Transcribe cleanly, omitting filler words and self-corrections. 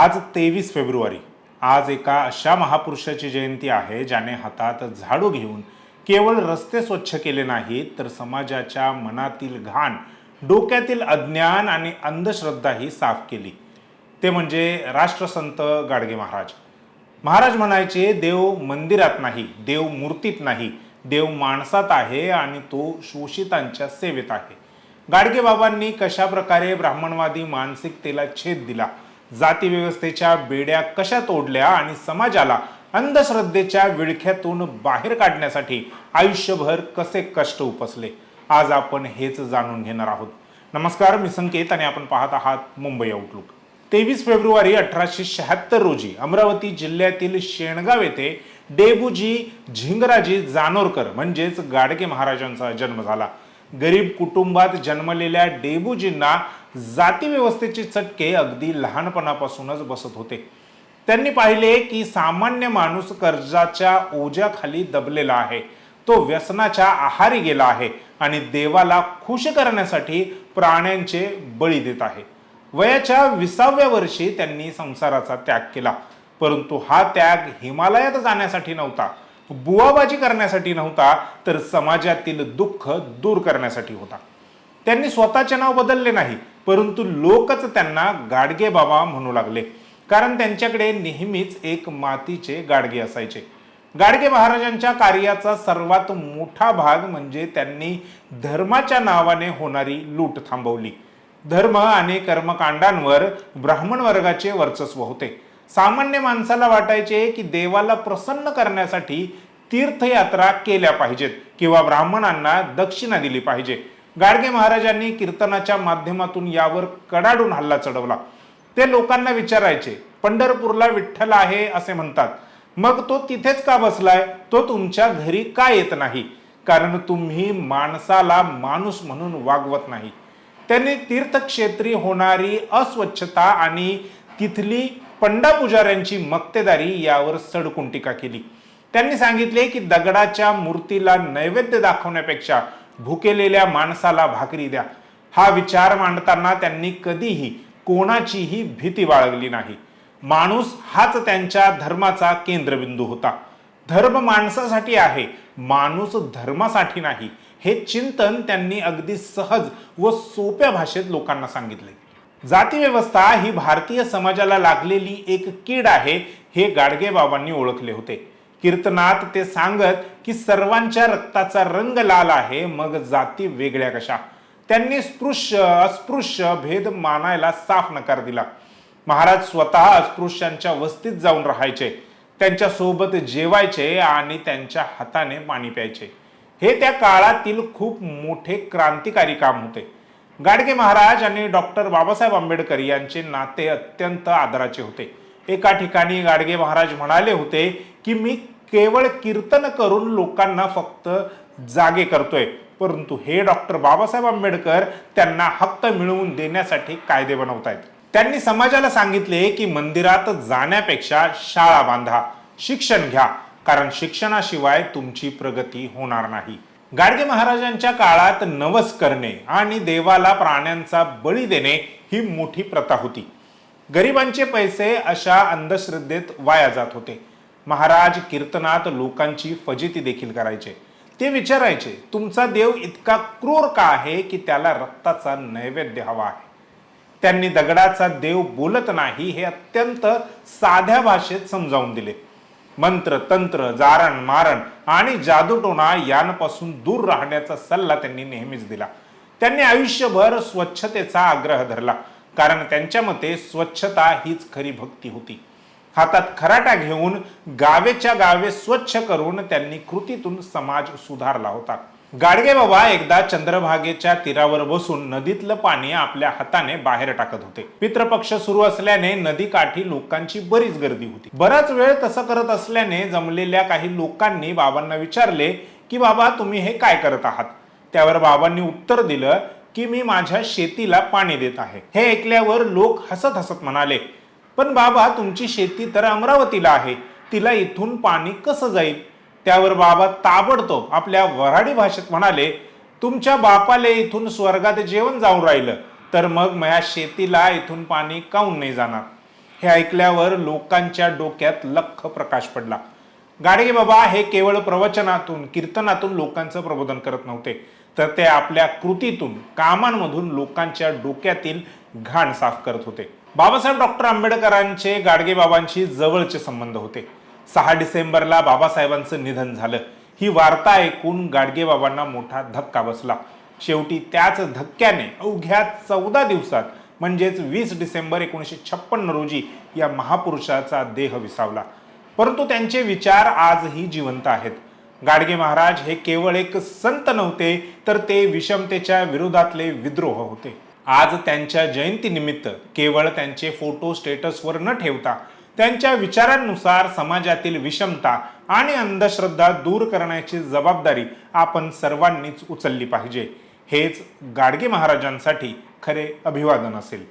आज 23 फेब्रुवारी। आज एका अशा महापुरुषाची जयंती आहे ज्याने हातात झाडू घेऊन केवळ रस्ते स्वच्छ केले नाहीत तर समाजाच्या मनातील घाण, डोक्यातील अज्ञान आणि अंधश्रद्धाही साफ केली। ते म्हणजे राष्ट्रसंत गाडगे महाराज। महाराज म्हणायचे, देव मंदिरात नाही, देव मूर्तीत नाही, देव माणसात आहे आणि तो शोषितांच्या सेवेत आहे। गाडगे बाबांनी कशा प्रकारे ब्राह्मणवादी मानसिकतेला छेद दिला, जाती व्यवस्थेच्या बेड्या कशा तोडल्या आणि समाजाला अंधश्रद्धेच्या विळख्यातून बाहेर काढण्यासाठी आयुष्यभर कसे कष्ट उपसले, आज आपण हेच जाणून घेणार आहोत। नमस्कार, मी संकेत आणि आपण पाहत आहात मुंबई आउटलुक। 23 फेब्रुवारी 1876 रोजी अमरावती जिल्ह्यातील शेणगाव येथे डेबूजी झिंगराजी जानोरकर म्हणजेच गाडगे महाराजांचा जन्म झाला। गरीब कुटुंबात जन्मलेल्या डेबूजींना जाती व्यवस्थेचे चटके अगदी लहानपणापासूनच बसत होते। त्यांनी पाहिले की सामान्य माणूस कर्जाच्या ओझ्याखाली दबलेला आहे, तो व्यसनाच्या आहारी गेला आहे आणि देवाला खुश करण्यासाठी प्राण्यांचे बळी देत आहे। वयाच्या 20व्या वर्षी त्यांनी संसाराचा त्याग केला, परंतु हा त्याग हिमालयात जाण्यासाठी नव्हता, बुवाबाजी करण्यासाठी नव्हता, तर समाजातील दुःख दूर करण्यासाठी होता। त्यांनी स्वतःचे नाव बदलले नाही, परंतु लोकच त्यांना गाडगे बाबा म्हणू लागले, कारण त्यांच्याकडे नेहमीच एक मातीचे गाडगे असायचे। गाडगे महाराजांच्या कार्याचा सर्वात मोठा भाग म्हणजे त्यांनी धर्माच्या नावाने होणारी लूट थांबवली। धर्म आणि कर्मकांडांवर ब्राह्मण वर्गाचे वर्चस्व होते। सामान्य माणसाला वाटायचे की देवाला प्रसन्न करण्यासाठी तीर्थयात्रा केल्या पाहिजेत किंवा ब्राह्मणांना दक्षिणा दिली पाहिजे। गाडगे महाराजांनी कीर्तनाच्या माध्यमातून यावर कडाडून हल्ला चढवला। ते लोकांना विचारायचे, पंढरपूरला विठ्ठल आहे असे म्हणतात, मग तो तिथेच का बसलाय, तो तुमच्या घरी का येत नाही, कारण तुम्ही माणसाला माणूस म्हणून वागवत नाही। त्यांनी तीर्थक्षेत्री होणारी अस्वच्छता आणि तिथली पंडा पुजाऱ्यांची मक्तेदारी यावर सडकून टीका केली। त्यांनी सांगितले की दगडाच्या मूर्तीला नैवेद्य दाखवण्यापेक्षा भुकेलेल्या माणसाला भाकरी द्या। हा विचार मांडताना त्यांनी कधीही कोणाचीही भीती बाळगली नाही। माणूस हाच त्यांच्या धर्माचा केंद्रबिंदू होता। धर्म माणसासाठी आहे, माणूस धर्मासाठी नाही, हे चिंतन त्यांनी अगदी सहज व सोप्या भाषेत लोकांना सांगितले। जाती व्यवस्था ही भारतीय समाजाला लागलेली एक कीड आहे, हे गाडगे बाबांनी ओळखले होते। कीर्तनात ते सांगत की सर्वांच्या रक्ताचा रंग लाल आहे, मग जाती वेगळ्या कशा। त्यांनी स्पृश्य अस्पृश्य भेद मानायला साफ नकार दिला। महाराज स्वतः अस्पृश्यांच्या वस्तीत जाऊन राहायचे, त्यांच्या सोबत जेवायचे आणि त्यांच्या हाताने पाणी प्यायचे। हे त्या काळातील खूप मोठे क्रांतिकारी काम होते। गाडगे महाराज आणि डॉक्टर बाबासाहेब आंबेडकर यांचे नाते अत्यंत आदराचे होते। एका ठिकाणी गाडगे महाराज म्हणाले होते की मी केवळ कीर्तन करून लोकांना फक्त जागे करतोय, परंतु हे डॉक्टर बाबासाहेब आंबेडकर त्यांना हक्क मिळवून देण्यासाठी कायदे बनवतायत। त्यांनी समाजाला सांगितले की मंदिरात जाण्यापेक्षा शाळा बांधा, शिक्षण घ्या, कारण शिक्षणाशिवाय तुमची प्रगती होणार नाही। गाडगे महाराजांच्या काळात नवस करणे आणि देवाला प्राण्यांचा बळी देणे ही मोठी प्रथा होती। गरिबांचे पैसे अशा अंधश्रद्धेत वाया जात होते। महाराज कीर्तनात लोकांची फजिती देखील करायचे। ते विचारायचे, तुमचा देव इतका क्रूर का आहे की त्याला रक्ताचा नैवेद्य हवा आहे। त्यांनी दगडाचा देव बोलत नाही हे अत्यंत साध्या भाषेत समजावून दिले। मंत्र तंत्र, जारण मारण आणि जादूटोणा यांपासून दूर राहण्याचा सल्ला त्यांनी नेहमीच दिला। त्यांनी आयुष्यभर स्वच्छतेचा आग्रह धरला, कारण त्यांच्या मते स्वच्छता हीच खरी भक्ती होती। हातात खराटा घेऊन गावेच्या गावे स्वच्छ करून त्यांनी कृतीतून समाज सुधारला होता। गाडगे बाबा एकदा चंद्रभागेच्या तीरावर बसून नदीतलं पाणी आपल्या हाताने बाहेर टाकत होते। पितृपक्ष सुरू असल्याने नदी काठी लोकांची बरीच गर्दी होती। बराच वेळ तसं करत असल्याने जमलेल्या काही लोकांनी बाबांना विचारले की बाबा तुम्ही हे काय करत आहात। त्यावर बाबांनी उत्तर दिलं की मी माझ्या शेतीला पाणी देत आहे। हे ऐकल्यावर लोक हसत हसत म्हणाले, पण बाबा तुमची शेती तर अमरावतीला आहे, तिला इथून पाणी कसं जाईल। त्यावर बाबा ताबडतोब आपल्या वऱ्हाडी भाषेत म्हणाले, तुमच्या बापाले इथून स्वर्गात जेवण जाऊन राहिलं, तर मग माझ्या शेतीला इथून पाणी काऊन नाही जाणार। हे ऐकल्यावर लोकांच्या डोक्यात लख्ख प्रकाश पडला. गाडगे बाबा हे केवळ प्रवचनातून कीर्तनातून लोकांचं प्रबोधन करत नव्हते, तर ते आपल्या कृतीतून कामांमधून लोकांच्या डोक्यातील घाण साफ करत होते. बाबासाहेब डॉक्टर आंबेडकरांचे गाडगे बाबांशी जवळचे संबंध होते. 6 डिसेंबरला बाबासाहेबांचं निधन झालं. ही वार्ता ऐकून गाडगे बाबांना मोठा धक्का बसला. शेवटी त्याच धक्क्याने अवघ्या 14 दिवसात म्हणजेच 20 डिसेंबर 1956 रोजी या महापुरुषाचा देह विसावला. परंतु त्यांचे विचार आजही जिवंत आहेत. गाडगे महाराज हे केवळ एक संत नव्हते, तर ते विषमतेच्या विरोधातले विद्रोह होते. आज त्यांच्या जयंतीनिमित्त केवळ त्यांचे फोटो स्टेटसवर न ठेवता त्यांच्या विचारांनुसार समाजातील विषमता आणि अंधश्रद्धा दूर करण्याची जबाबदारी आपण सर्वांनीच उचलली पाहिजे. हेच गाडगे महाराजांसाठी खरे अभिवादन असेल.